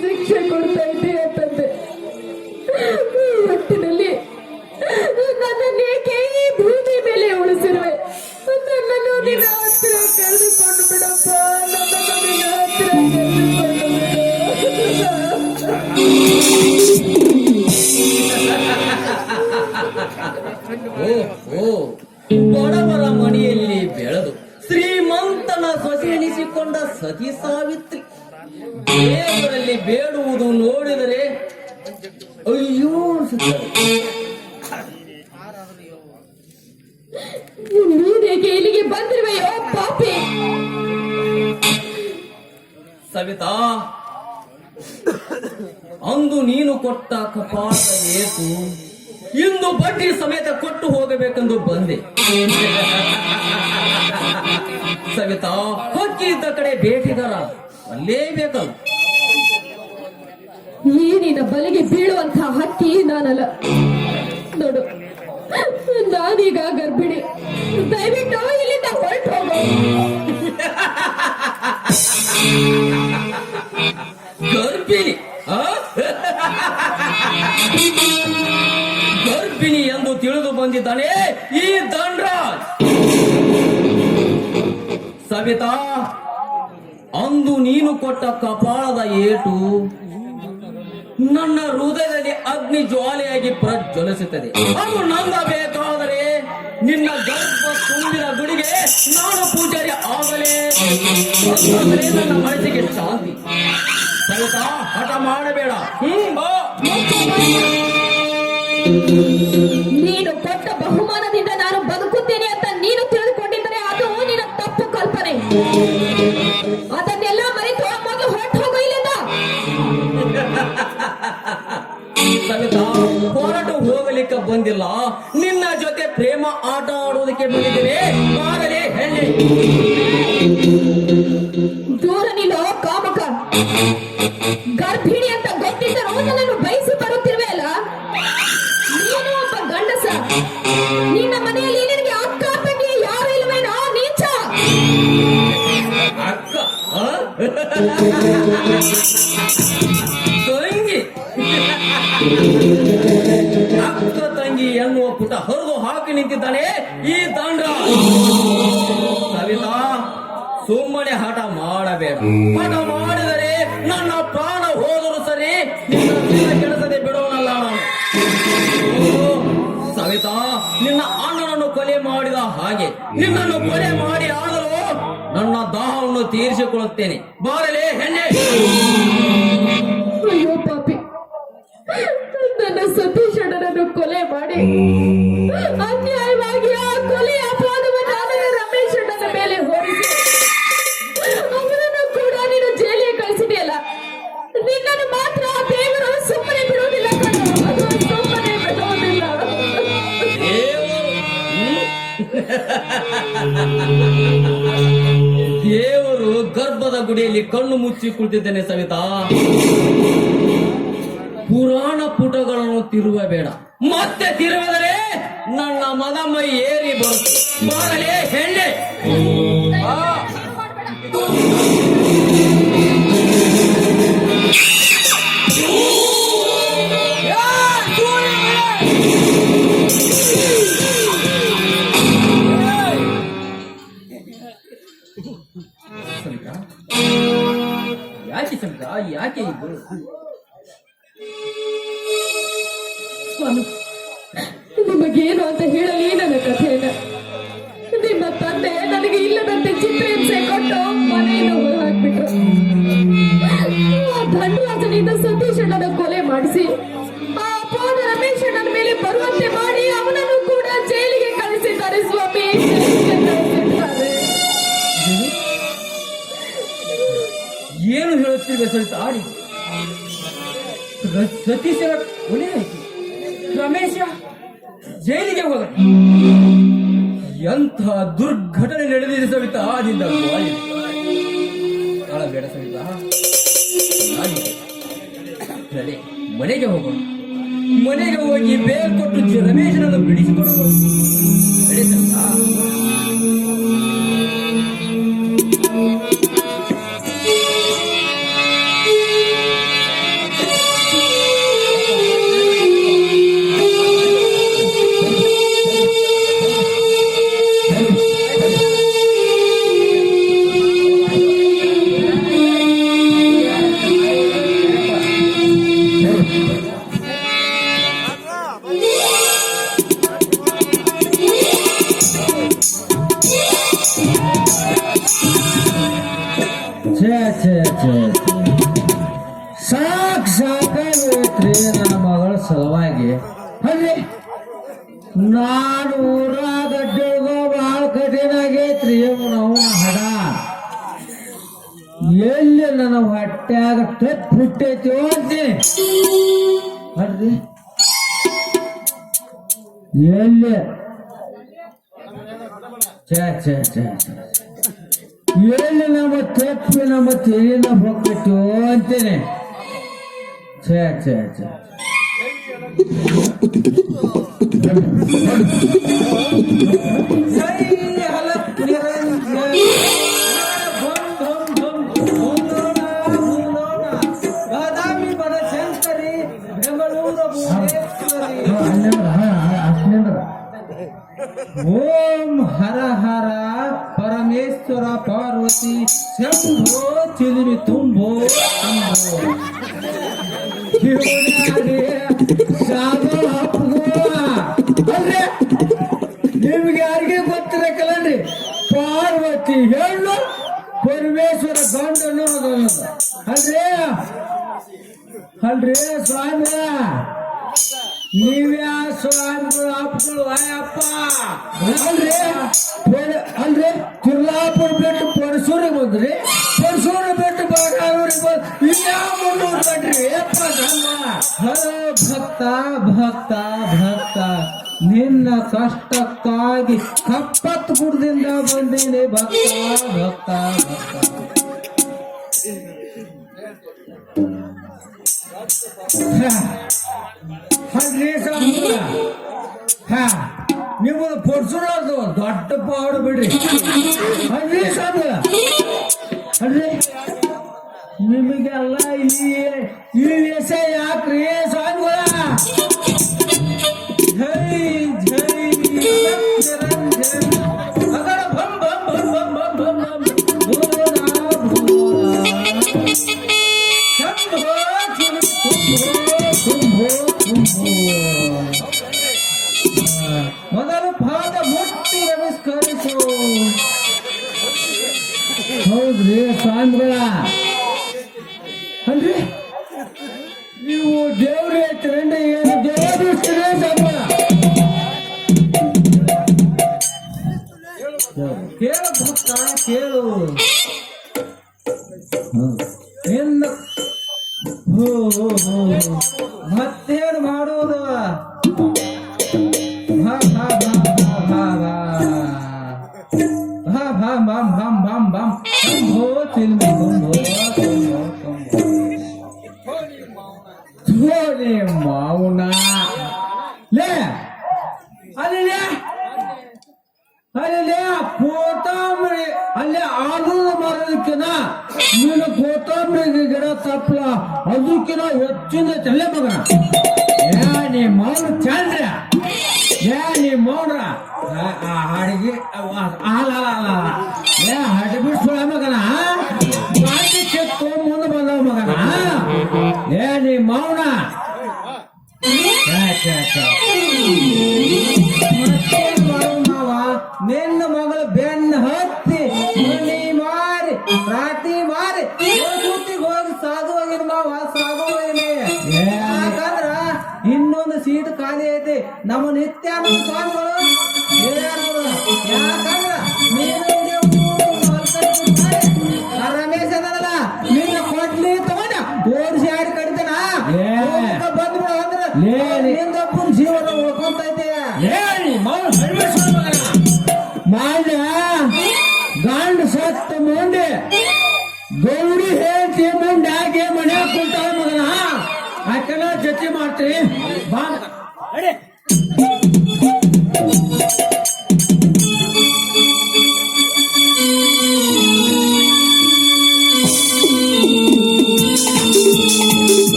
ಶಿಕ್ಷೆ ಕೊಡ್ತಾ ಇದ್ದೀಯ ತಂದೆ. ಒಟ್ಟಿನಲ್ಲಿ ನನ್ನನ್ನೇಕೆ ಈ ಭೂಮಿ ಮೇಲೆ ಉಳಿಸಿರುವೆ? ನನ್ನನ್ನು ನಿನ್ನ ಹತ್ರ ಕರೆದುಕೊಂಡು ಬಿಡಪ್ಪ, ನನ್ನನ್ನು ನಿನ್ನ ಹತ್ರ ಬಡವರ ಮನೆಯಲ್ಲಿ ಬೆಳೆದು ಶ್ರೀಮಂತನ ಸೊಸೆ ಎನಿಸಿಕೊಂಡ ಸತಿ ಸಾವಿತ್ರಿ ದೇವರಲ್ಲಿ ಬೇಡುವುದು ನೋಡಿದರೆ ಅಯ್ಯೋ ಅನಿಸುತ್ತದೆ. ನೀನೇಕೆ ಇಲ್ಲಿಗೆ ಬಂದಿರುವೆಯೋ ಪಾಪಿ? ಸವಿತಾ, ಅಂದು ನೀನು ಕೊಟ್ಟ ಕಪಾಟ ಏತು ಇಂದು ಬಡ್ಡಿ ಸಮೇತ ಕೊಟ್ಟು ಹೋಗಬೇಕೆಂದು ಬಂದೆ. ಸವಿತಾ, ಹಕ್ಕಿ ಇದ್ದ ಕಡೆ ಬೇಟಿಗಾರ ಅಲ್ಲೇ ಬೇಕಲ್ಲ. ಈ ನಿನ್ನ ಬಲೆಗೆ ಬೀಳುವಂತಹ ಹಕ್ಕಿ ನಾನಲ್ಲ. ನೋಡು, ನಾನೀಗ ಗರ್ಭಿಣಿ. ದಯವಿಟ್ಟು ಇಲ್ಲಿಂದ ಹೊರಟು ಹೋಗು. ಗರ್ಭಿಣಿ ಗರ್ಭಿಣಿ ಎಂದು ತಿಳಿದು ಬಂದಿದ್ದಾನೆ ಈ ಧನ್ರಾಜ್. ಸವಿತಾ, ಅಂದು ನೀನು ಕೊಟ್ಟ ಕಪಾಳದ ಏಟು ನನ್ನ ಹೃದಯದಲ್ಲಿ ಅಗ್ನಿ ಜ್ವಾಲೆಯಾಗಿ ಪ್ರಜ್ವಲಿಸುತ್ತದೆ. ಅದು ನಂದಬೇಕಾದರೆ ನಿನ್ನ ಗರ್ಭ ತುಂಬಿದ ಗುಡಿಗೆ ನಾನು ಪೂಜಾರಿ ಆಗಲೇ ನನ್ನ ಮನಸ್ಸಿಗೆ ಶಾಂತಿ. ಸವಿತಾ, ಹಠ ಮಾಡಬೇಡ. ನೀನು ಕೊಟ್ಟ ಬಹುಮಾನದಿಂದ ನಾನು ಬದುಕುತ್ತೇನೆ ಅಂತ ನೀನು ತಿಳಿದುಕೊಂಡಿದ್ದರೆ ಅದು ನಿನ್ನ ತಪ್ಪು ಕಲ್ಪನೆ. ಅದನ್ನೆಲ್ಲ ಮರೆತು ಮೊದಲು ಹೊರಟು ಹೋಗು ಇಲ್ಲಿಂದ. ಸವಿತಾ, ಹೊರಟು ಹೋಗಲಿಕ್ಕೆ ಬಂದಿಲ್ಲ, ನಿನ್ನ ಜೊತೆ ಪ್ರೇಮ ಆಟ ಆಡುವುದಕ್ಕೆ ಬಂದಿದ್ದೇನೆ. ಆಗಲೇ ಹೆಣ್ಣೆ, ದೂರ ನಿಲ್ಲೋ ಕಾಮಕ. ಗರ್ಭಿಣಿ ಅಂತ ಗೊತ್ತಿದ್ದರೂ ನನ್ನನ್ನು ಬಯಸಿ ಬರುತ್ತಿರುವೆ ಅಲ್ಲ. ನೀನು ಒಬ್ಬ ಗಂಡಸ. ನಿನ್ನ ಮನೆಯಲ್ಲಿ ನಿನಗೆ ಅಕ್ಕ ತಂಗಿ ಯಾರು ಇಲ್ವೇನೋ ನೀಚ? ಅಕ್ಕ ತಂಗಿ ಅಕ್ಕ ತಂಗಿ ಎನ್ನುವ ಪುಟ ಹೊರದು ಹಾಕಿ ನಿಂತಿದ್ದಾನೆ ಈ ದಂಡ. ಸವಿತಾ, ಸುಮ್ಮನೆ ಹಠ ಮಾಡಬೇಡ. ಹಠ ಮಾಡಿದರೆ ನನ್ನ ಪ್ರಾಣ ಹೋದರೂ ಸರಿ, ನಿನ್ನ ಕೆಲಸದೆ ಬಿಡೋನಲ್ಲ ನಾನು. ಸವಿತಾ, ನಿನ್ನ ಅಣ್ಣನನ್ನು ಕೊಲೆ ಮಾಡಿದ ಹಾಗೆ ನಿನ್ನನ್ನು ಕೊಲೆ ಮಾಡಿ ಆದರೂ ನನ್ನ ದಾಹವನ್ನು ತೀರಿಸಿಕೊಳ್ಳುತ್ತೇನೆ. ಬಾರಲೇ ಹೆಣ್ಣೆ. ಅಯ್ಯೋ ಪಾಪಿ, ನನ್ನ ಸತೀಶ್ ಅಣ್ಣನನ್ನು ಕೊಲೆ ಮಾಡಿ ಅನ್ಯಾಯವಾಗಿ ಆ ಕೊಲೆ ಅಪರಾಧವನ್ನು ರಮೇಶ್ ಅಣ್ಣನ ಮೇಲೆ ಹೊರಿಸಿ ಅವನನ್ನು ಕೂಡ ನೀನು ಜೈಲಿಗೆ ಕಳಿಸಿದೆಯಲ್ಲ. ನಿನ್ನನ್ನು ಮಾತ್ರ ದೇವರು ಸುಮ್ಮನೆ ಬಿಡುವುದಿಲ್ಲ ಕಣೋ. ಅದು ಸುಮ್ಮನೆ ಬಿಡುವುದಿಲ್ಲ. ದೇವರು ಗರ್ಭದ ಗುಡಿಯಲ್ಲಿ ಕಣ್ಣು ಮುಚ್ಚಿ ಕುಳಿತಿದ್ದೇನೆ ಸವಿತಾ. ಪುರಾಣ ಪುಟಗಳನ್ನು ತಿರುವಬೇಡ. ಮತ್ತೆ ತಿರುವಿದರೆ ನನ್ನ ಮದ ಮೈ ಏರಿ ಬರುತ್ತೆ. ಬಾರಲೇ ಹೆಣ್ಣೆ. ಯಾಕೆ ಸವಿತಾ, ಯಾಕೆ ಇದು? ಸ್ವಾಮಿ, ನಿಮಗೇನು ಅಂತ ಹೇಳಲಿ ನನ್ನ ಕಥೆಯನ್ನ. ನಿಮ್ಮ ತಂದೆ ನನಗೆ ಇಲ್ಲದಂತೆ ಚಿತ್ರಹಿಂಸೆ ಕೊಟ್ಟು ಮನೆಯನ್ನು ಹೊರಹಾಕ್ಬಿಟ್ರು. ಆ ಧನರಾಜನಿಂದ ಸತೀಶ್ ಅಣ್ಣನ ಕೊಲೆ ಮಾಡಿಸಿ ಆ ಅಪವಾದ ರಮೇಶ್ ಅಣ್ಣನ ಮೇಲೆ ಬರುವಂತೆ ಮಾಡಿ ಅವನನ್ನು ಕೂಡ ಜೈಲಿಗೆ ಕಳಿಸಿದ್ದಾರೆ ಸ್ವಾಮಿ. ಏನು ಹೇಳುತ್ತಿರುವ ಸವಿತಾ? ಆಡಿ ಸತೀಶರ ಕೊಲೆ ಆಯ್ತು, ರಮೇಶ ಜೈಲಿಗೆ ಹೋಗ. ಎಂಥ ದುರ್ಘಟನೆ ನಡೆದಿದೆ ಸವಿತಾ. ನಿಂದ ಬೇಡ ಸವಿತಾ, ನಡೆ ಮನೆಗೆ ಹೋಗೋಣ. ಮನೆಗೆ ಹೋಗಿ ಬೇಲ್ ಕೊಟ್ಟು ರಮೇಶನನ್ನು ಬಿಡಿಸಿಕೊಂಡು ನಡೆ ಸವಿತಾ. ಸಾಕಾಗೈತ್ರಿ ನನ್ನ ಮಗಳ ಸಲುವಾಗಿ. ಅಲ್ಲಿ ನಾನು ಊರಾಗ ಅಡ್ಡಾಡೋ ಭಾಳ ಕಠಿಣ ಆಗೈತ್ರಿ. ನಾವು ಹಡ ಎಲ್ಲಿ ನನ್ನ ಹೊಟ್ಯಾಗ ತಪ್ಪು ಹುಟ್ಟೈತಿ ಅಂತೀನಿ. ಅಲ್ರಿ ಎಲ್ಲಿ ಎಲ್ಲಿ ನಮ್ಮ ತಪ್ಪು ನಮ್ಮ ತೆಲಿನ ಹೊಕ್ಕೈತಿ ಅಂತೀನಿ. ಛೇ ಛೇ ಛೇ ಬಾದಾಮಿ ಬನಶಂಕರಿ ಬೆಂಗಳೂರು ಓಂ ಹರ ಹರ ಪರಮೇಶ್ವರ ಪಾರ್ವತಿ ಶಂಭೋ ಚಿಲಿಮಿ ತುಂಬೋ ಅಂದ್ರೆ ನಿಮ್ಗೆ ಯಾರಿಗೆ ಗೊತ್ತಿರಕಲ್ಲನ್ರಿ, ಪಾರ್ವತಿ ಹೆಣ್ಣು ಪರಮೇಶ್ವರ ಗಂಡು ಅನ್ನೋದು ಅಲ್ರಿ ಅಲ್ರಿ ಸ್ವಾಮಿ. ನೀವ್ಯಾ ಸ್ವಾಮಿಗಳು ಅಪ್ಪಗಳು ಅಯ್ಯಪ್ಪ ಅಲ್ರಿ ಅಲ್ರಿ ತಿರ್ಲಾಪುರ ಬಿಟ್ಟು ಪರಸೂರಿಗೆ ಬಂದ್ರಿ, ಪರಸೂರ ಬಿಟ್ಟು ಬಾಗಾರೂರಿಗೆ ಬಂದ್ ಇನ್ಯಾವ ಮುನ್ನೂರು ಕಟ್ರಿ ಅಪ್ಪ ನಮ್ಮ. ಹಲೋ ಭಕ್ತ ಭಕ್ತ ಭಕ್ತ, ನಿನ್ನ ಕಷ್ಟಕ್ಕಾಗಿ ಕಪ್ಪತ್ತು ಗುಡದಿಂದ ಬಂದೀನಿ ಭಕ್ತ ಭಕ್ತ ಭಕ್ತ. ನೀವು ಪೊಡ್ಸೋದು ದೊಡ್ಡ ಪಾಡು ಬಿಡ್ರಿ. ಅಲ್ರಿ ಸಾಬ್ ಅಲ್ರಿ ನಿಮಗೆಲ್ಲ ಈ ವೇಷ ಯಾಕ್ರಿ ಸ್ವಾಮಿಗಳ? ಜೈ ಜೈ ನಿರಂಜನ್ ಅಗರ ಭಂ ಭಂ ಭಂ ಭಂ ಭಂ ಭಂ ಭಂ ಭೋಲಾ ಭೋಲಾ ಶಂಭೋ ಶಂಭೋ ಶಂಭೋ. ಮೊದಲು ಪಾದ ಮುಟ್ಟಿ ನಮಸ್ಕರಿಸು. ಹೌದ್ರಿ ಸ್ವಾಮಿಗಳ ಅಲ್ರಿ ನೀವು ದೇವ್ರ ಐತ್ರಂಡ ಏನು ದೇವ್ರ ಸಂಬಳ ಕೇಳು ಭಕ್ತ ಕೇಳು. ಇನ್ನು ಮತ್ತೇನು ಮಾಡುವುದು? ಮೌನ ಲೇ ಅಲ್ಲಿ ಅಲ್ಲಿ ಕೋತಂಬರಿ ಅಲ್ಲಿ ಆಲೂ ಮರದಕ್ಕಿನ ನೀನು ಕೋತಂಬರಿ ಗಿಡ ತಪ್ಪಲ ಅದಕ್ಕಿನ ಹೆಚ್ಚಿನ ತಲೆ ಮಗನ. ನೀ ಮೌನ ಚಂದ್ರ ನೀ ಮೌನ ಅಡಿಗೆ ಹಡಿ ಬಿಡ್ಸೋಳ ಮಗನ ಬಾಟಿ ಚೆತ್ತು ಮುಂದೆ ಬಂದವ ಮಗನ. ನೀ ಮೌನ ನಿನ್ನ ಮಗಳು ಬೆನ್ನ ಹತ್ತಿ ಮನಿ ಮಾರಿ ರಾತಿ ಮಾರಿ ಸೂತಿಗೆ ಹೋಗಿ ಸಾಧು ಹೋಗಿನ ಮಾವ ಸಾಧು ಹೋಗಿನಿ. ಯಾಕಂದ್ರ ಇನ್ನೊಂದು ಸೀಟ್ ಖಾಲಿ ಐತಿ ನಮ್ಮ ನಿತ್ಯಾನಂದ ಸ್ವಾಮಿಗಳು. ಯಾಕಂದ್ರ ರಮೇಶ್ ಅದಲ್ಲ ನಿನ್ನ ಕೊಡ್ಲಿ ತಗೊಂಡ ಓಡಿಸಿ ಆಡಿ ಕಡಿತನ ಬಂದ್ಬಿಡ ಅಂದ್ರ ನಿಂದಪ್ಪನ ಜೀವನ ಉಳ್ಕೊಂತೈತೆ. ಮಾಡ ಗಂಡ ಸತ್ತ ಮುಂದೆ ಗೌರಿ ಹೇಳ್ತಿ ಮುಂದೆ ಹಾಗೆ ಮನ್ಯಾಗ ಕುಂತಾಳ ಮಗನ. ಆಕೆಲ್ಲ ಜೊತೆ ಮಾಡ್ತೀರಿ ಬಾ ಅಡೆ.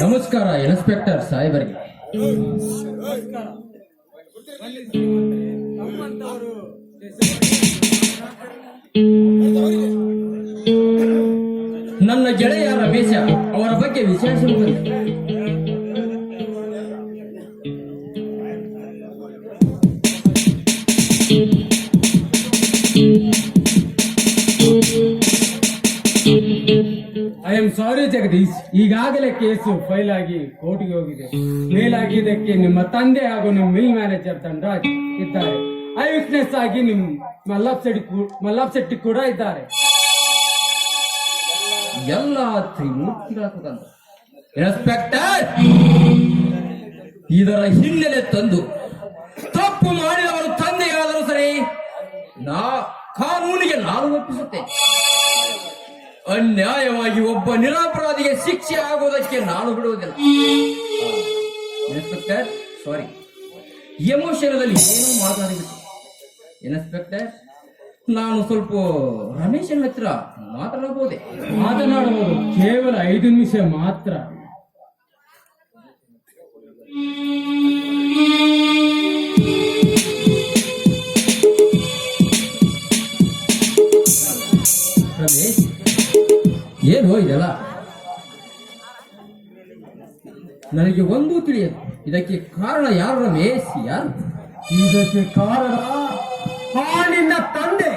ನಮಸ್ಕಾರ ಇನ್ಸ್ಪೆಕ್ಟರ್ ಸಾಹೇಬರಿಗೆ. ನನ್ನ ಗೆಳೆಯ ರಮೇಶ ಅವರ ಬಗ್ಗೆ ವಿಚಾರಿಸಲು ಬಂದೆ. ಐ ಆಮ್ ಸಾರಿ ಜಗದೀಶ್, ಈಗಾಗಲೇ ಕೇಸು ಫೈಲ್ ಆಗಿ ಕೋರ್ಟ್ಗೆ ಹೋಗಿದೆ. ಮೇಲಾಗಿದ್ದಕ್ಕೆ ನಿಮ್ಮ ತಂದೆ ಹಾಗೂ ನಿಮ್ಮ ಮಿಲ್ ಮ್ಯಾನೇಜರ್ ಧನರಾಜ್ ಇದ್ದಾರೆ. ಐ ವಿಟ್ನೆಸ್ ಆಗಿ ನಿಮ್ಮ ಮಲ್ಲಾಪ್ ಶೆಟ್ಟಿ ಕೂಡ ಇದ್ದಾರೆ. ಎಲ್ಲ ತ್ರಿಮೂರ್ತಿಗಳ ಕುತಂತ್ರ. ಇನ್ಸ್ಪೆಕ್ಟರ್, ಇದರ ಹಿನ್ನೆಲೆ ತಂದು ತಪ್ಪು ಮಾಡಿದವರು ತಂದೆಯಾದರೂ ಸರಿ, ಕಾನೂನಿಗೆ ನಾನು ಒಪ್ಪಿಸುತ್ತೇನೆ. ಅನ್ಯಾಯವಾಗಿ ಒಬ್ಬ ನಿರಪರಾಧಿಗೆ ಶಿಕ್ಷೆ ಆಗುವುದಕ್ಕೆ ನಾನು ಬಿಡುವುದಿಲ್ಲ. ಇನ್ಸ್ಪೆಕ್ಟರ್, ಸಾರಿ, ಎಮೋಷನದಲ್ಲಿ ಏನೋ ಮಾತಾಡಿಬಿಟ್ಟು. ಇನ್ಸ್ಪೆಕ್ಟರ್, ನಾನು ಸ್ವಲ್ಪ ರಮೇಶನ ಹತ್ರ ಮಾತನಾಡಬಹುದೇ? ಮಾತನಾಡುವುದು ಕೇವಲ 5 ನಿಮಿಷ ಮಾತ್ರ. ರಮೇಶ್, ಏನು ಇದೆಲ್ಲ? ನನಗೆ ಒಂದೂ ತಿಳಿಯದು. ಇದಕ್ಕೆ ಕಾರಣ ಯಾರು ರಮೇಶ್? ಯಾರು ಇದಕ್ಕೆ ಕಾರಣ ನಿನ್ನ ತಂದೆ.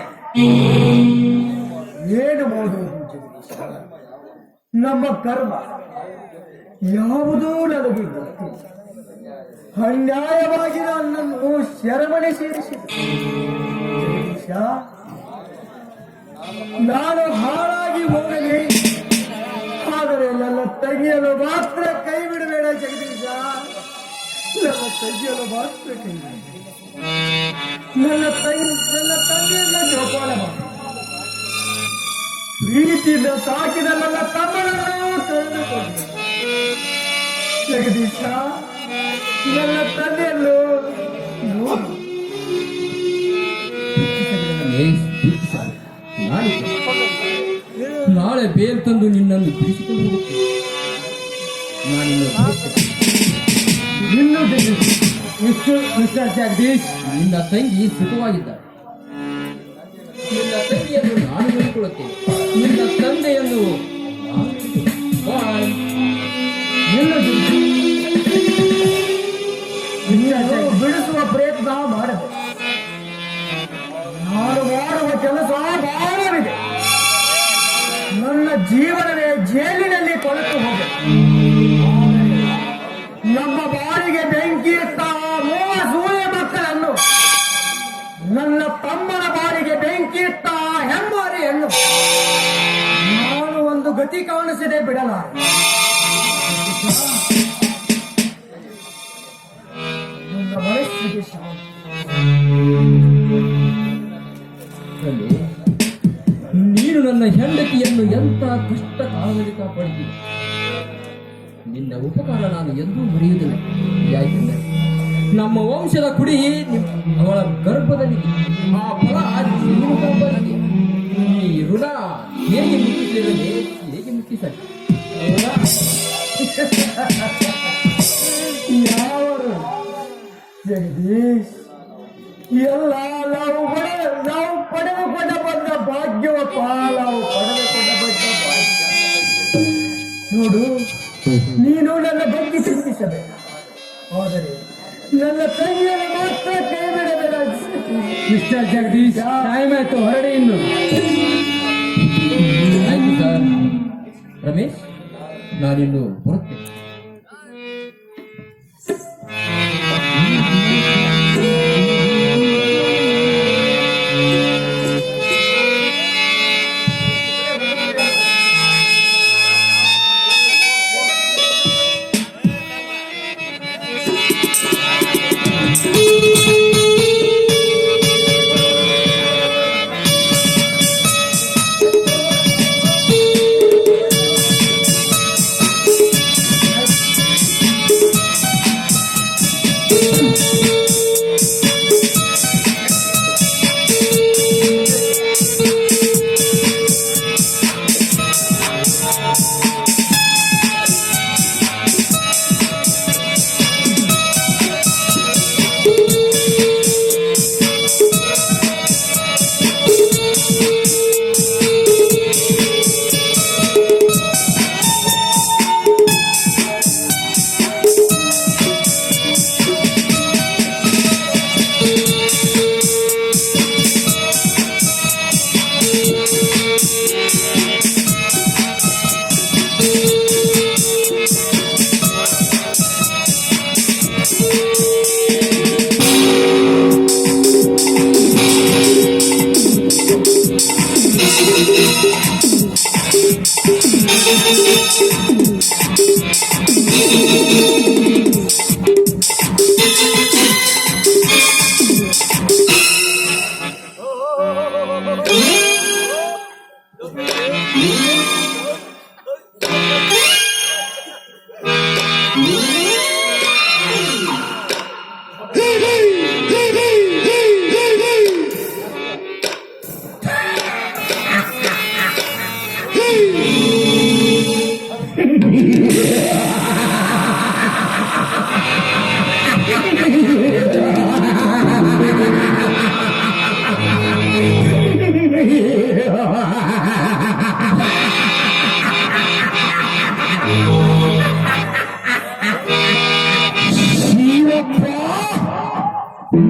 ಏನು ಮಾಡುವುದು ಜಗದೀಶ? ನಮ್ಮ ಕರ್ಮ ಯಾವುದೂ ನನಗೆ ಗೊತ್ತು. ಅನ್ಯಾಯವಾಗಿ ನನ್ನನ್ನು ಶರಮಣೆ ಸೇರಿಸಿದೆ ಜಗದೀಶ. ನಾನು ಹಾಳಾಗಿ ಹೋಗಲಿ, ಆದರೆ ನನ್ನ ತಂಗಿಯಲು ಮಾತ್ರ ಕೈ ಬಿಡಬೇಡ ಜಗದೀಶ. ನನ್ನ ತಂಗಿಯಲು ಮಾತ್ರ ಕೈ ಬಿಡಬೇಡ. ನನ್ನ ತಂಗಿಯನ್ನ ಜೋಪಾನ ಮಾಡಿ ಪ್ರೀತಿಯಿಂದ ಸಾಕಿದ ನನ್ನ ತಮ್ಮನನ್ನು ಕಳೆದುಕೊಂಡು ಜಗದೀಶ, ನನ್ನ ತಂದೆಯನ್ನು ನೋಡು. ನಾಳೆ ಬೇಲ್ ತಂದು ನಿನ್ನನ್ನು ಬಿಡಿಸಿಕೊಂಡು ಹೋಗುತ್ತೇನೆ. ಇನ್ನು ಮಿಸ್ಟರ್ ಜಗದೀಶ್, ನಿನ್ನ ತಂಗಿ ಸುಖವಾಗಿದ್ದಾರೆ. ನಿನ್ನ ತಂಗಿಯನ್ನು ನಾನು ನೋಡಿಕೊಳ್ಳುತ್ತೇನೆ. ನಿನ್ನ ತಂದೆಯನ್ನು ನಾನು ಬಾಯ್. ನಿನ್ನನ್ನು ಬಿಡಿಸುವ ಪ್ರಯತ್ನ ಮಾಡಬೇಕು. ನಾನು ಮಾಡುವ ಕೆಲಸ ಬಹಳವಿದೆ. ನನ್ನ ಜೀವನವೇ ಜೈಲಿನಲ್ಲಿ ಕೊಳೆತು ಹೋಗಬೇಕು. ನಮ್ಮ ಬಾಳಿಗೆ ಬೆಂಕಿ ಇಟ್ಟ ಸೂರ್ಯ ಮಕ್ಕಳನ್ನು, ನನ್ನ ತಮ್ಮನ ಬಾಳಿಗೆ ಬೆಂಕಿ ಇಟ್ಟ ಹೆಮ್ಮಾರಿಯನ್ನು ನಾನು ಒಂದು ಗತಿ ಕಾಣಿಸದೆ ಬಿಡಲಾರೆ. ನನ್ನ ಮನಸ್ಸಿಗೆ ಶಾಂತಿ. ನೀನು ನನ್ನ ಹೆಂಡತಿಯನ್ನು ಎಂತ ಕಷ್ಟ ಕಾಲದಲ್ಲಿ ಕಾಪಾಡಿದ್ದೀಯ. ನಿನ್ನ ಉಪಕಾರ ನಾನು ಎಂದೂ ಮರೆಯುವುದಿಲ್ಲ. ಯಾಕೆಂದರೆ ನಮ್ಮ ವಂಶದ ಕುಡಿ ಅವಳ ಗರ್ಭದಲ್ಲಿ ಆ ಫಲ ನೀನು ಕಾಪಾಡಿದ್ದೀಯ. ಈ ಋಣ ಹೇಗೆ ಮುಟ್ಟಿಸಿರಲಿ, ಹೇಗೆ ಮುಟ್ಟಿಸಲಿ? ಯಾವರು ಜಗದೀಶ್? ಎಲ್ಲ ನಾವು ಪಡೆದುಕೊಂಡ ಬಂದ ಭಾಗ್ಯವಪ್ಪ. ನಾವು ಪಡೆದುಕೊಂಡ ಬಂದ ಭಾಗ್ಯ. ನೋಡು, ನೀನು ನನ್ನ ಬಗ್ಗೆ ಚಿಂತಿಸಬೇಡ, ಆದರೆ ನನ್ನ ತಂಗಿಯನ್ನು ಮಾತ್ರ ಕೈ ಬಿಡಬೇಡ. ಮಿಸ್ಟರ್ ಜಗದೀಶ್, ಟೈಮ್ ಆಯ್ತು, ಹೊರಡಿ ಇನ್ನು. ಆಯ್ತು ಸರ್. ರಮೇಶ್, ನಾನಿನ್ನು ಬರುತ್ತೇನೆ.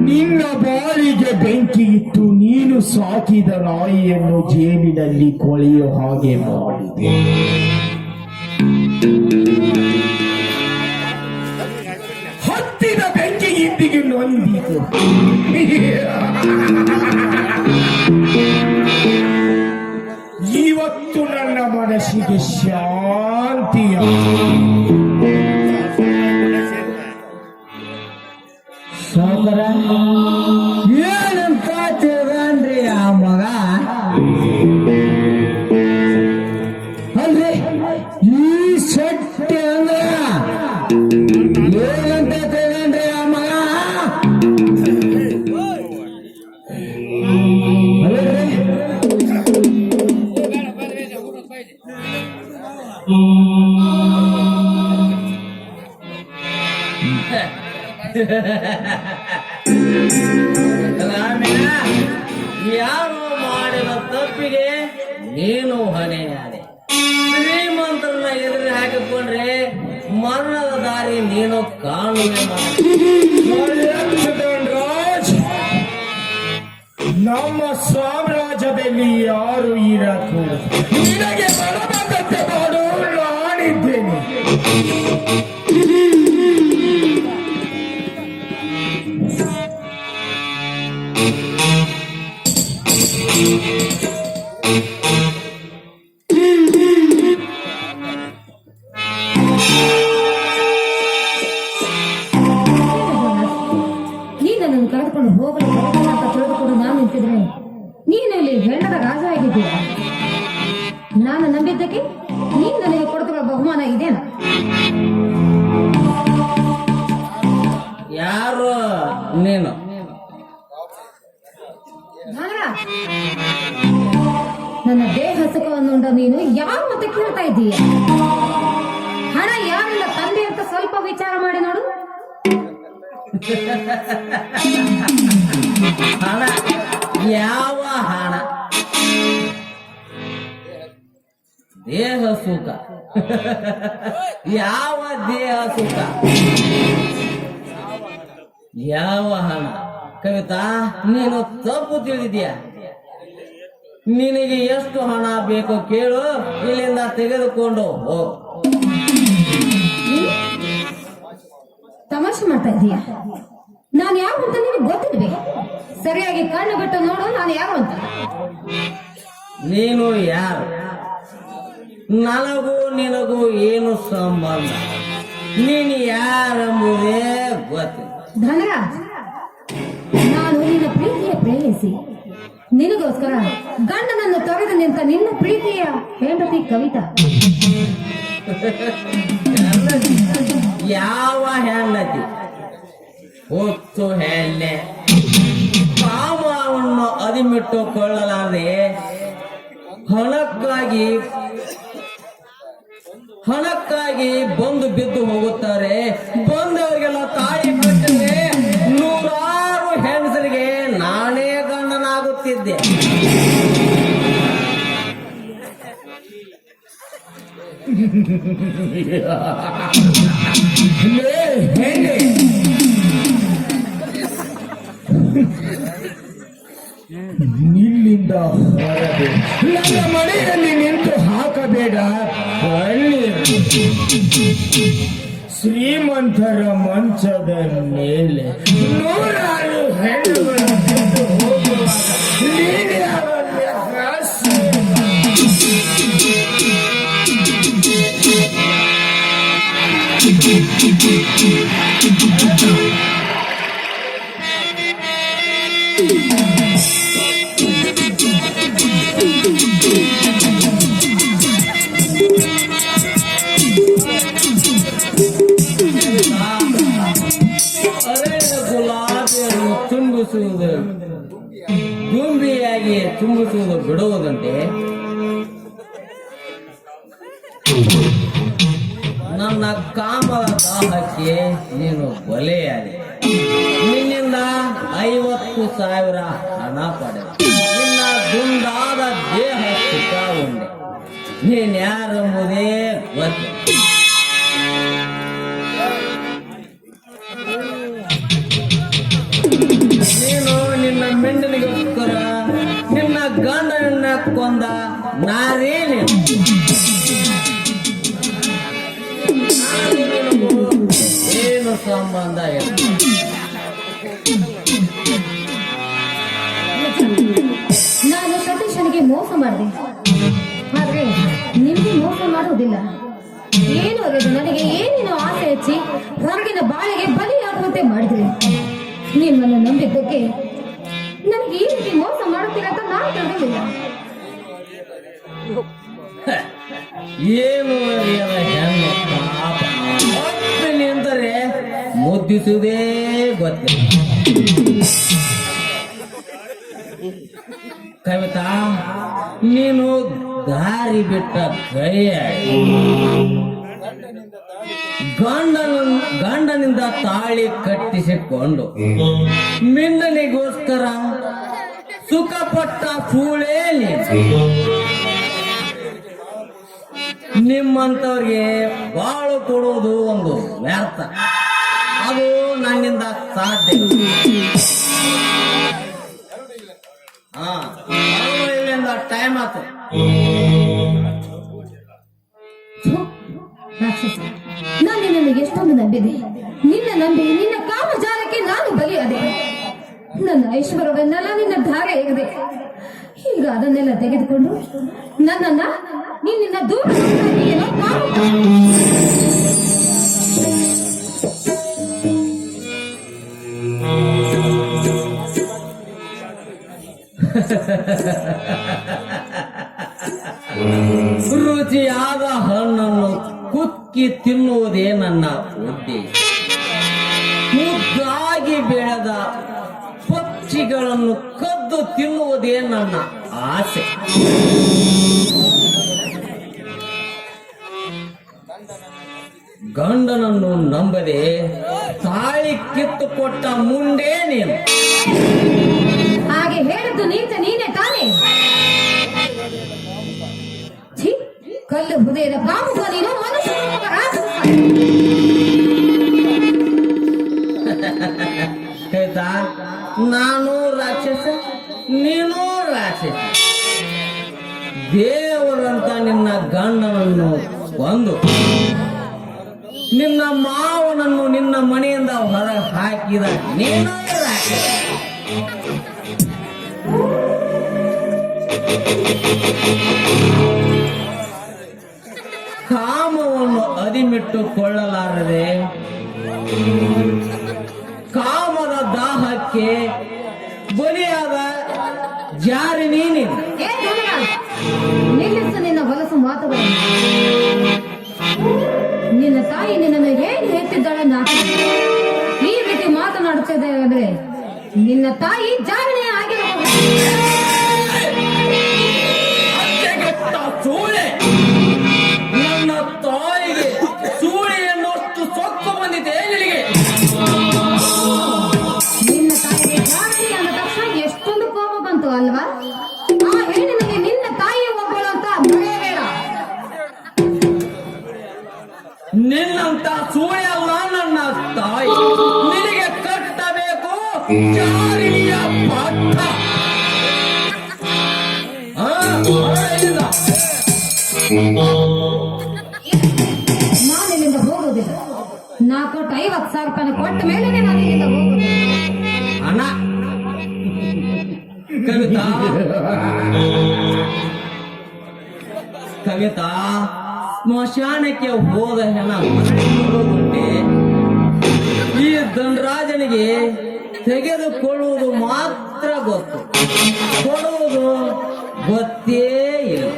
ನಿನ್ನ ಬಾಳಿಗೆ ಬೆಂಕಿ ಇಟ್ಟು ನೀನು ಸಾಕಿದ ನಾಯಿಯನ್ನು ಜೇನಿನಲ್ಲಿ ಕೊಳೆಯೋ ಹಾಗೆ ಮಾಡಿದೆ. ಹತ್ತಿದ ಬೆಂಕಿ ಇಂದಿಗೆ ನೊಂದಿತು. ಇವತ್ತು ನನ್ನ ಮನಸ್ಸಿಗೆ ಶಾಂತಿಯ ಸೌಕರ ಏನಂತ ತಿಳ್ದನ್ರಿ ಆ ಮಗ ಅಲ್ರಿ ಈ ಶೆಟ್ಟಿ ಅಂದ್ರ ಏನಂತ ತಿಳ್ದನ್ರಿ ಆ ಮಗ ಅಲ್ರಿ ರಾಮೇಣ, ಯಾರು ಮಾಡಿದ ತಪ್ಪಿಗೆ ನೀನು ಹೊಣೆಯಾದೆ. ಶ್ರೀಮಂತರನ್ನ ಎದುರು ಹಾಕಿಕೊಂಡ್ರೆ ಮರಣದ ದಾರಿ ನೀನು ಕಾಣುವೆ. ರಾಜ್, ನಮ್ಮ ಸಾಮ್ರಾಜ್ಯದಲ್ಲಿ ಯಾರು ಇರಕೂಡದು. ನಿನಗೆ ಬರಬೇಕಂತೆ ಮಾಡು, ನಾನಿದ್ದೇನೆ. ನೀ ನನ್ನನ್ನು ಕರೆದುಕೊಂಡು ಹೋಗಲು ಬರಲ್ಲ ಅಂತ ತಿಳಿದುಕೊಂಡು ನಾನು ನಿಂತಿದ್ರೆ ನೀನು ಇಲ್ಲಿ ಹೆಣ್ಣದ ರಾಜ ಆಗಿದ್ದೀಯ. ನಾನು ನಂಬಿದ್ದಕ್ಕೆ ನೀನು ನನಗೆ ಕೊಡುತ್ತಿರುವ ಬಹುಮಾನ ಇದೇನ? ಯಾರು ನೀನು? ನನ್ನ ದೇಹ ಸುಖವನ್ನುಂಡ ನೀನು ಯಾರು ಅಂತ ಕೇಳ್ತಾ ಇದ್ದೀಯ? ಹಣ ಯಾರಿಲ್ಲ ತಂದೆ ಅಂತ ಸ್ವಲ್ಪ ವಿಚಾರ ಮಾಡಿ ನೋಡು. ಹಣ? ಯಾವ ಹಣ? ದೇಹ ಸುಖ? ಯಾವ ದೇಹ ಸುಖ? ಯಾವ ಹಣ? ಕವಿತಾ, ನೀನು ತಪ್ಪು ತಿಳಿದಿದ್ಯಾ. ನಿನಗೆ ಎಷ್ಟು ಹಣ ಬೇಕೋ ಕೇಳು, ಇಲ್ಲಿಂದ ತೆಗೆದುಕೊಂಡು ಹೋಗು. ತಮಾಷೆ ಮಾಡ್ತಾ ಇದ್ದೀಯ? ನಾನು ಯಾರು ಅಂತ ನಿನಗೆ ಗೊತ್ತಿದ್ವಿ. ಸರಿಯಾಗಿ ಕಣ್ಣು ಬಿಟ್ಟು ನೋಡು, ನಾನು ಯಾರು ಅಂತ. ನೀನು ಯಾರು? ನನಗೂ ನಿನಗೂ ಏನು ಸಂಬಂಧ? ನೀನು ಯಾರೆಂಬುದೇ ಗೊತ್ತಿಲ್ಲ. ಧನರಾಜ್, ನಾನು ನಿನ್ನ ಪ್ರೀತಿಯ ಪ್ರೇಯಸಿ. ನಿನಗೋಸ್ಕರ ಗಂಡನನ್ನು ತೊರೆದು ನಿಂತ ನಿನ್ನ ಪ್ರೀತಿಯ ಹೆಂಡತಿ ಕವಿತಾ. ಯಾವ ಹೆಣ್ಣತಿ? ಹೊತ್ತು ಹೆಣ್ಣೆ. ಕಾಮವನ್ನು ಅದಿಮಿಟ್ಟುಕೊಳ್ಳಲಾರದೆ ಹಣಕ್ಕಾಗಿ ಬಂದು ಬಿದ್ದು ಹೋಗುತ್ತಾರೆ. ಬಂದವರಿಗೆಲ್ಲ ತಾಳಿ ಕಟ್ಟಿದ್ರೆ ನೂರಾರು ಹೆಂಗಸರಿಗೆ ನಾನೇ ಗಂಡನಾಗುತ್ತಿದ್ದೆ. ಇಲ್ಲಿಂದ ಹೊರಗೆ ನನ್ನ ಮನೆಯಲ್ಲಿ ನಿಂತು ಹಾಕಬೇಡ. ಶ್ರೀಮಂತರ ಮಂಚದ ಮೇಲೆ ನೂರಾರು ಹೆಣ್ಣುಗಳು ಬಿದ್ದು ಹೋಗುವಾಗ ನೀನೇ ಅವನ್ನ ಹಾಸ್ಯ ಅರಳಿದ ಗುಲಾಬಿಯನ್ನು ತುಂಬಿಸುವುದು ಗುಂಬಿಯಾಗಿ ತುಂಬಿಸುವುದು ಬಿಡುವುದಂತೆ ನನ್ನ ಕಾಮದ ದಾಹಕ್ಕೆ ನೀನು ಬಲೆಯಾದೆ. ನಿನ್ನಿಂದ 50,000 ಹಣ ಪಡೆದ. ನಿನ್ನ ದುಂಡಾದ ದೇಹ ಸುಖ ಉಂಡೆ. ನೀನ್ಯಾರೆಂಬುದೇ ಗೊತ್ತು. ನೀನು ನಿನ್ನ ಮೆಂಡನಿಗೋಸ್ಕರ ನಿನ್ನ ಗಂಡನನ್ನ ಕೊಂದ ನಾರೇನೆ. ಏನು ಸಂಬಂಧ ಇಲ್ಲ. ನಾನು ಸತೀಶನಿಗೆ ಮೋಸ ಮಾಡಿದೆ, ಆದ್ರೆ ನಿಮ್ಗೆ ಮೋಸ ಮಾಡುವುದಿಲ್ಲ. ಏನು ಅರಿದು ನನಗೆ ಏನೇನು ಆಸೆ ಹಚ್ಚಿ ಹೊರಗಿನ ಬಾಳೆಗೆ ಬಲಿಯಾಗುವಂತೆ ಮಾಡಿದ್ರಿ. ನಿಮ್ಮನ್ನು ನಂಬಿದ್ದಕ್ಕೆ ನನಗೆ ಈ ರೀತಿ ಮೋಸ ಮಾಡುತ್ತೀರ ಅಂತ ನಾನು ತಿಳಿದಿಲ್ಲ. ಏನು ಅರಿಯದ ಹೆಣ್ಣು ಪಾಪ. ನಿಂತರೆ ಮುದ್ದಿಸುವುದೇ ಗೊತ್ತಿಲ್ಲ. ಕವಿತಾ, ನೀನು ದಾರಿ ಬಿಟ್ಟ ಕೈಯ ಗಂಡನಿಂದ ತಾಳಿ ಕಟ್ಟಿಸಿಕೊಂಡು ಮಿಂಡನಿಗೋಸ್ಕರ ಸುಖಪಟ್ಟ ಸೂಳೇ ನಿಮ್ಮಂತವ್ರಿಗೆ ಬಾಳು ಕೊಡುವುದು ಒಂದು ವ್ಯರ್ಥ. ಅದು ನನ್ನಿಂದ ಸಾಧ್ಯ. ಇಲ್ಲಿಂದ ಟೈಮ್ ಆಯ್ತು. ರಾಕ್ಷಸ, ನಾನು ನಿನ್ನನ್ನು ಎಷ್ಟೊಂದು ನಂಬಿದೆ. ನಿನ್ನ ನಂಬಿ ನಿನ್ನ ಕಾಮಜಾಲಕ್ಕೆ ನಾನು ಬಲಿಯಾದೆ. ನನ್ನ ಐಶ್ವರ್ಯವನ್ನೆಲ್ಲ ನಿನ್ನ ಧಾರೆ ಹೇಗಿದೆ. ಈಗ ಅದನ್ನೆಲ್ಲ ತೆಗೆದುಕೊಂಡು ನನ್ನನ್ನ ನಿನ್ನ ದೂರ ಏನೋ ರುಚಿಯಾದ ಹಣ್ಣನ್ನು ಕುಕ್ಕಿ ತಿನ್ನುವುದೇ ನನ್ನ ಉದ್ದೇಶ. ಮುದ್ದಾಗಿ ಬೆಳೆದ ಪಕ್ಷಿಗಳನ್ನು ಕದ್ದು ತಿನ್ನುವುದೇ ನನ್ನ ಆಸೆ. ಗಂಡನನ್ನು ನಂಬದೆ ತಾಳಿ ಕಿತ್ತುಕೊಟ್ಟ ಮುಂಡೆ ನೀನು. ಹಾಗೆ ಹೇಳಿದ್ದು ನೀನೇ ತಾನೇ. ಛೀ, ಕಲ್ಲು ಹೃದಯದ ಕಾಮುಕ ನೀನು. ಮನುಷ್ಯ ಆಯ್ತಾ? ನಾನು ರಾಕ್ಷಸ, ನೀನು ರಾಕ್ಷಸ. ದೇವರಂತ ನಿನ್ನ ಗಂಡನನ್ನು ಕೊಂದು ನಿನ್ನ ಮಾವನನ್ನು ನಿನ್ನ ಮನೆಯಿಂದ ಹೊರ ಹಾಕಿದ ನೀನು ರಾಕ್ಷಸ. ಕಾಮವನ್ನು ಅದಿಮಿಟ್ಟುಕೊಳ್ಳಲಾರದೆ ಕಾಮದ ದಾಹಕ್ಕೆ ಬಲಿಯಾದ ಜಾರಿ ನೀನು. ನಿಲ್ಲಿಸು ನಿನ್ನ ಹೊಲಸು ಮಾತುಗಳು. ನಿನ್ನ ತಾಯಿ ನಿನ್ನನ್ನು ಹೇಗೆ ಹೆತ್ತಿದ್ದಾಳೆ. ಈ ರೀತಿ ಮಾತನಾಡುತ್ತಿದೆ ಅಂದ್ರೆ ನಿನ್ನ ತಾಯಿ ಜಾಗಣೆ ಆಗಿರಬಹುದು. ಸೂಳೆ, ನನ್ನ ತಾಯಿಗೆ ಸೂಳೆ ಎನ್ನುವಷ್ಟು ಸೊಕ್ಕು ಬಂದಿದೆ ನಿನಗೆ. ನಿನ್ನ ತಾಯಿಗೆ ಜಾಗಣೆ ಅಂದ ತಕ್ಷಣ ಎಷ್ಟೊಂದು ಕೋಪ ಬಂತು ಅಲ್ವಾ? ಆ ಹೆಣ್ಣಿನಲ್ಲಿ ನಿನ್ನ ತಾಯಿ ಒಬ್ಬಳು ಅಂತ ಮರೆಯಬೇಡ. ನಿನ್ನಂತ ಸೂಳೆ ಅಲ್ಲ ನನ್ನ ತಾಯಿ. ನಿನಗೆ ಕಟ್ಟಬೇಕು ಜಾರಿಯ ಪಟ್ಟ. ನಾನಿಲ್ಲಿಂದ ಹೋಗುವುದಿಲ್ಲ. ನಾ ಕೊಟ್ಟು 50,000 ರೂಪಾಯಿ ಕೊಟ್ಟ ಮೇಲೆ ನಾನು ಇಲ್ಲಿಂದ ಹೋಗುವುದು. ಅಣ್ಣ ಕವಿತಾ, ಸ್ಮಶಾನಕ್ಕೆ ಹೋದ ಹೆಣ ಮರಳಿ ಬರುವುದುಂಟೆ? ಈ ಧನರಾಜನಿಗೆ ತೆಗೆದುಕೊಳ್ಳುವುದು ಮಾತ್ರ ಗೊತ್ತು, ಕೊಡುವುದು ಗೊತ್ತೇ ಇಲ್ಲ.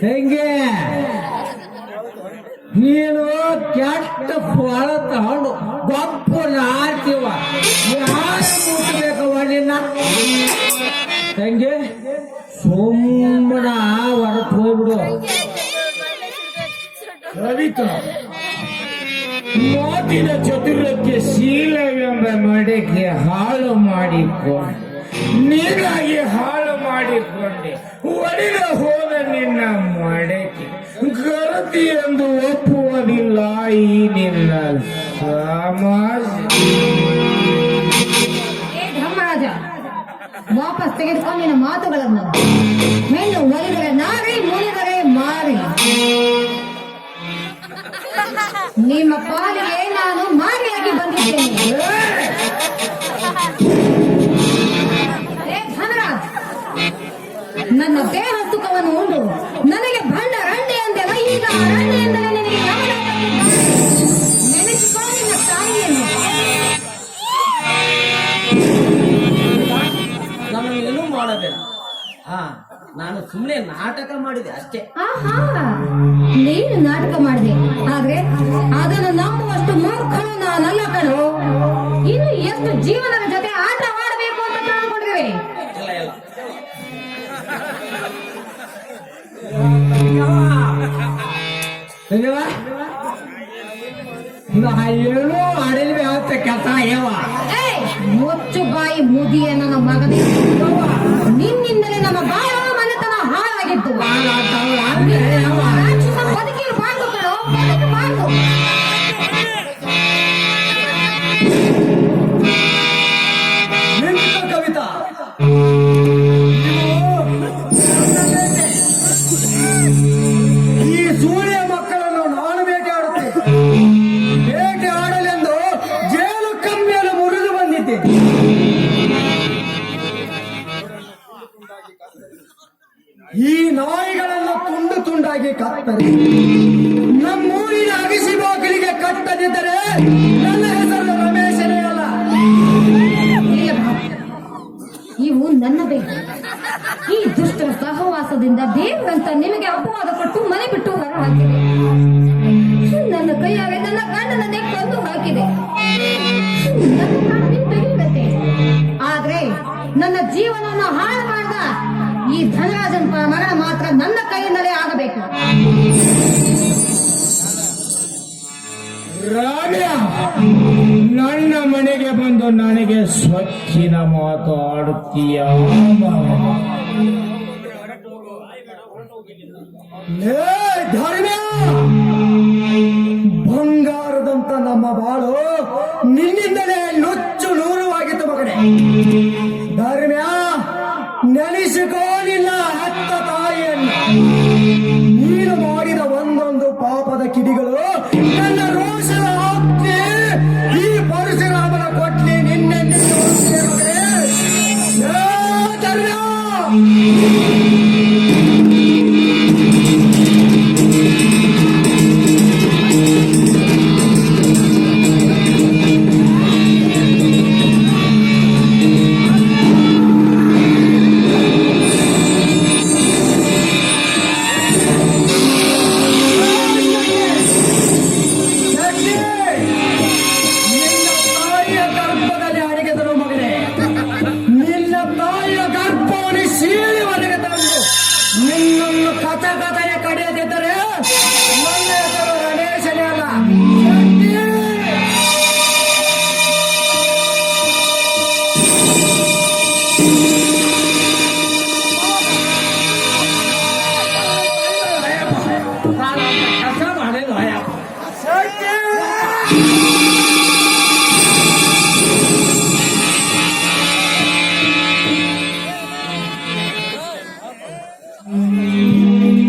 ಹೆಂಗೆ ನೀನು ಕೆಟ್ಟ ಫಲ ತಗೊಂಡು ಗೊಪ್ಪ ನಾರ್ತೀವ ಯಾರು ಮುಟ್ಟಬೇಕವ ನಿನ್ನ? ಹೆಂಗೆ ಸುಮ್ಮನ ಹೊರತು ಹೋಗ್ಬಿಡು. ಕವಿತಾ, ಮಾತಿನ ಚತುರಕ್ಕೆ ಶೀಲವೆಂಬ ಮಡಿಕೆ ಹಾಳು ಮಾಡಿಕೊಂಡು ನೀನಾಗಿ ಹಾಳು ಮಾಡಿಕೊಂಡೆ. ಒಡೆದ ಹೋದ ನಿನ್ನ ಮಡಕೆ ಗರತಿ ಎಂದು ಒಪ್ಪುವುದಿಲ್ಲ ಈ ನಿನ್ನ ಸಮಾಜ. ಏ ಧರ್ಮರಾಜ, ವಾಪಸ್ ತೆಗೆದುಕೊಂಡು ನಿನ್ನ ಮಾತುಗಳನ್ನು. ಹೆಣ್ಣು ಒಲಿದರೆ ನಾರಿ, ಮುನಿದರೆ ಮಾರಿ. ನಿಮ್ಮ ಪಾಲಿಗೆ ನಾನು ಮಾರಿಯಾಗಿ ಬಂದಿದ್ದೇನೆ. ಏ ಧನರಾಜ್, ನನ್ನ ದೇಹ ಸುಖವನ್ನು ಉಂಡು ನನಗೆ ಭಂಡ ರಂಡೆ ಅಂದೆಲ್ಲ, ಈಗ ಆ ರಂಡೆ ಎಂದರೆ ನಿನಗೆ ಯಾವಾಗ ನೆನೆಸಿಕೋ ನಿನ್ನ ತಾಯಿಯನ್ನು. ನಾನು ಏನೂ ಮಾಡಬೇಡ. ನಾನು ಸುಮ್ಮನೆ ನಾಟಕ ಮಾಡಿದೆ ಅಷ್ಟೇ. ಆಹಾ, ನೀನು ನಾಟಕ ಮಾಡಿದೆ, ಆದ್ರೆ ಅದನ್ನು ನಂಬುವಷ್ಟು ಮೂರ್ಖನು ನಾನಲ್ಲ ಕಣೋ. ಇನ್ನು ಎಷ್ಟು ಜೀವನದ ಜೊತೆ ಆಟ ಆಡಬೇಕು ಅಂತ ತಿಳ್ಕೊಂಡಿರುವೆ. ಇಲ್ಲ ಇಲ್ಲ, ಏನೋ ಅಡಿಲ್ವೇ ಅಂತ ಕೆಲಸ ಯಾವ ಏಯ್, ಮುಚ್ಚು ಬಾಯಿ ಮುದಿಯ ನನ್ನ ಮಗನೇ. ನಿನ್ನಿಂದಲೇ ನಮ್ಮ ಬಾಳ ಮನೆತನ ಹಾಳಾಗಿತ್ತು. ರಾಕ್ಷಸ ಬದುಕಿರಬಾರ್ದು ಕಣೋ, ಬದುಕಬಾರ್ದು. ನಿಂತು ಕವಿತಾ, ಈ ಸೂರ್ಯ ಮಕ್ಕಳನ್ನು ನಾನು ಬೇಟೆಯಾಡುತ್ತೇನೆ. ಬೇಟೆ ಆಡಲೆಂದು ಜೇನು ಕಮ್ಮಿಯನ್ನು ಮುರಿದು ಬಂದಿದ್ದೆ. ಈ ನಾಯಿಗಳನ್ನು ತುಂಡು ತುಂಡಾಗಿ ಕತ್ತರಿ ನಮ್ಮೂರಿನ ಅಗಿಸಿ ಬಾಗಿಲಿಗೆ ಕಟ್ಟದಿದ್ದರೆ ನನ್ನ ಹೆಸರು ರಮೇಶನೇ ಅಲ್ಲ. ಇಲ್ಲ ಬಾಬು, ಇವು ನನ್ನ ಬೇಕು. ಈ ದುಷ್ಟರ ಸಹವಾಸದಿಂದ ದೇವರಂತ ನಿಮಗೆ ಅಪವಾದ ಕೊಟ್ಟು ಮನೆ ಬಿಟ್ಟು ಹೊರ ಹಾಕಿದೆ. ನನ್ನ ಕೈಯಾಗೆ ನನ್ನ ಗಂಡನನ್ನೇ ಕೊಂದು ಹಾಕಿದೆ. ನನ್ನ ಪ್ರಾಣನೇ ತೆಗೆಯುತ್ತೆ. ಆದ್ರೆ ನನ್ನ ಜೀವನವನ್ನು ಹಾಳು ಮಾಡಿದ ಈ ಧನರಾಜನ್ ಮರಣ ಮಾತ್ರ ನನ್ನ ಕೈಯಿಂದಲೇ ಆಗಬೇಕು. ರಾಮ್ಯ, ನನ್ನ ಮನೆಗೆ ಬಂದು ನನಗೆ ಸ್ವಚ್ಛಿನ ಮಾತು ಆಡುತ್ತೀಯ? ಧರ್ಮ್ಯ, ಬಂಗಾರದಂತ ನಮ್ಮ ಬಾಳು ನಿನ್ನಿಂದಲೇ ನುಚ್ಚು ನೂರುವಾಗಿತ್ತು ಮಗನೇ. ಧರ್ಮ್ಯ, ನೆನೆಸಿಕೋಲಿಲ್ಲ ಹೆತ್ತ ತಾಯಿಯನ್ನು. ನೀನು ಮಾಡಿದ ಒಂದೊಂದು ಪಾಪದ ಕಿಡಿಗಳು ನನ್ನ ರೋಷದ ಆಜ್ಞೆ. ಈ ಪರಶುರಾಮನ ಕೊಟ್ಲಿ ನಿನ್ನೆಂದು ಧರ್ಮ್ಯ.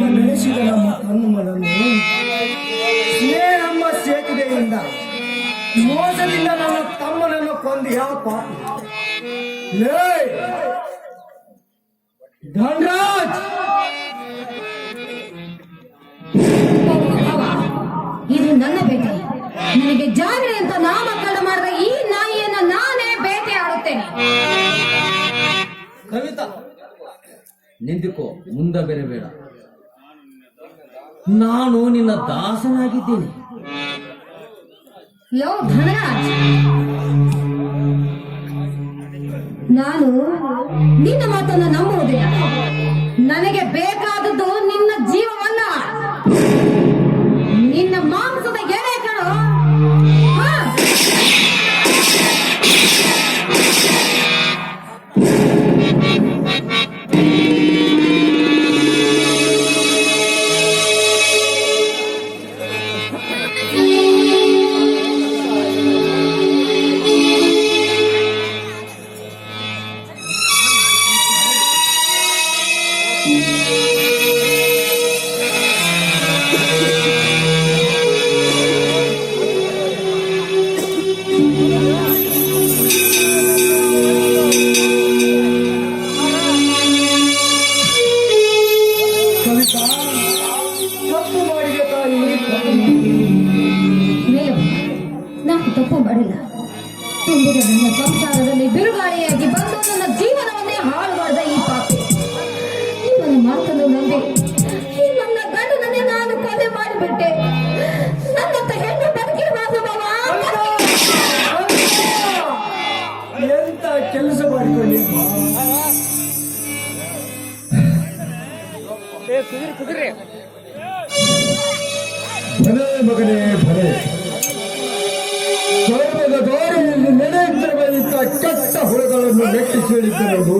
ಬೆಳೆಸಿದ ನಮ್ಮ ತಮ್ಮನನ್ನು ಸ್ನೇಹಮ್ಮ ಸೇತುವೆಯಿಂದ ಮೋಸದಿಂದ ನನ್ನ ತಮ್ಮನನ್ನು ಕೊಂದು ಯಾವ ಪಾಪ. ಧನರಾಜ್, ಇದು ನನ್ನ ಬೇಟೆ. ನನಗೆ ಜಾಗರಣೆ ಅಂತ ನಾಮಕರಣ ಮಾಡಿದ ಈ ನಾಯಿಯನ್ನ ನಾನೇ ಬೇಟೆ ಆಡುತ್ತೇನೆ. ಕವಿತಾ, ನಿಂದುಕೋ, ಮುಂದೆ ಬೆರಬೇಡ. ನಾನು ನಿನ್ನ ದಾಸನಾಗಿದ್ದೀನಿ. ಲೋ ಧನರಾಜ್, ನಾನು ನಿನ್ನ ಮಾತನ್ನ ನಂಬುವುದಿಲ್ಲ. ನನಗೆ ಬೇಕಾದದ್ದು ನಿನ್ನ ಜೀವವಲ್ಲ, ನಿನ್ನ ಮಾಂಸದ ಎಡೆ ಕಣೋ. ಹಾ. ಕವಿತಾ, ತಪ್ಪು ಮಾಡಿದೆ ತಾಯಿ. ಮೇಲು, ನಾನು ತಪ್ಪು ಮಾಡಿಲ್ಲ. ತುಂಬಿದ ನನ್ನ ಸಂಸಾರದಲ್ಲಿ ಬಿರುಗಾಳಿಯಾಗಿ ಬಂದು ನನ್ನ ಜೀವನವನ್ನೇ ಹಾಳು ಮಾಡಿದ ಈ ಪಾಪಿ ಇವನ ಮಾತನ್ನು ನಂಬಿ ಈ ನನ್ನ ಗಂಡನನ್ನೇ ನಾನು ಕೊಲೆ ಮಾಡಿಬಿಟ್ಟೆ. ನನ್ನಂತ ಹೆಣ್ಣು ಬದುಕಿರಬಾರದು ಬಾಬಾ. ಎಂತ ಕೆಲಸ ಮಾಡಿಕೊಳ್ಳಿ. ಭಲೆ ಮಗನೇ ಭಲೆ, ಧರ್ಮದ ದಾರಿಯಲ್ಲಿ ನಡೆಯುತ್ತಿರುವ ಇಂಥ ಕೆಟ್ಟ ಹುಳುಗಳನ್ನು ಲೆಕ್ಕಿಸಿ ಹೇಳಿದ್ದರು.